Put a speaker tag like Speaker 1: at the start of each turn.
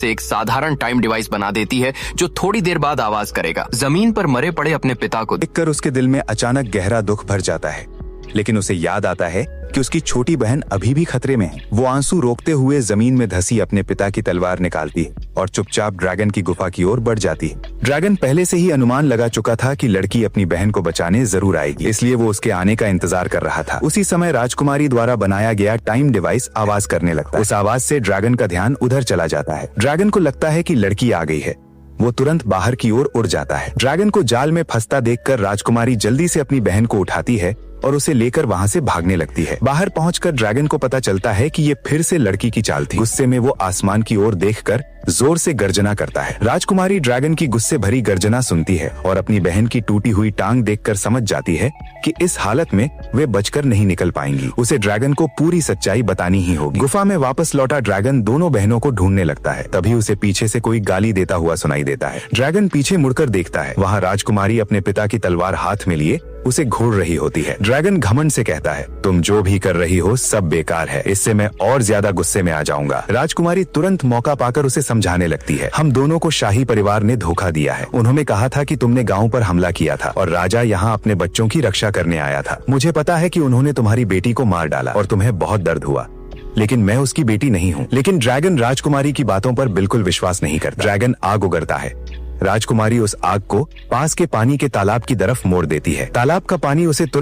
Speaker 1: से एक साधारण टाइम डिवाइस बना देती है जो थोड़ी देर बाद आवाज करेगा। जमीन पर मरे पड़े अपने पिता को
Speaker 2: देखकर उसके दिल में अचानक गहरा दुख भर जाता है, लेकिन उसे याद आता है कि उसकी छोटी बहन अभी भी खतरे में है। वो आंसू रोकते हुए जमीन में धसी अपने पिता की तलवार निकालती है और चुपचाप ड्रैगन की गुफा की ओर बढ़ जाती है। ड्रैगन पहले से ही अनुमान लगा चुका था कि लड़की अपनी बहन को बचाने जरूर आएगी, इसलिए वो उसके आने का इंतजार कर रहा था। उसी समय राजकुमारी द्वारा बनाया गया टाइम डिवाइस आवाज करने लगता है। उस आवाज से ड्रैगन का ध्यान उधर चला जाता है। ड्रैगन को लगता है कि लड़की आ गई है। वो तुरंत बाहर की ओर उड़ जाता है। ड्रैगन को जाल में फंसता देखकर राजकुमारी जल्दी से अपनी बहन को उठाती है और उसे लेकर वहां से भागने लगती है। बाहर पहुंचकर ड्रैगन को पता चलता है कि ये फिर से लड़की की चाल थी। गुस्से में वो आसमान की ओर देखकर जोर से गर्जना करता है। राजकुमारी ड्रैगन की गुस्से भरी गर्जना सुनती है और अपनी बहन की टूटी हुई टांग देखकर समझ जाती है कि इस हालत में वे बचकर नहीं निकल पाएंगी। उसे ड्रैगन को पूरी सच्चाई बतानी ही होगी। गुफा में वापस लौटा ड्रैगन दोनों बहनों को ढूंढने लगता है। तभी उसे पीछे से कोई गाली देता हुआ सुनाई देता है। ड्रैगन पीछे मुड़कर देखता है। वहाँ राजकुमारी अपने पिता की तलवार हाथ में लिए उसे घूर रही होती है। ड्रैगन घमंड से कहता है, तुम जो भी कर रही हो सब बेकार है, इससे मैं और ज्यादा गुस्से में आ जाऊंगा। राजकुमारी तुरंत मौका पाकर उसे समझाने लगती है, हम दोनों को शाही परिवार ने धोखा दिया है। उन्होंने कहा था कि तुमने गांव पर हमला किया था और राजा यहाँ अपने बच्चों की रक्षा करने आया था। मुझे पता है कि उन्होंने तुम्हारी बेटी को मार डाला और तुम्हें बहुत दर्द हुआ, लेकिन मैं उसकी बेटी नहीं हूँ। लेकिन ड्रैगन राजकुमारी की बातों पर बिल्कुल विश्वास नहीं करता। ड्रैगन आग उगलता है। राजकुमारी उस आग को पास के पानी के तालाब की तरफ मोड़ देती है। तालाब का पानी उसे तुरंत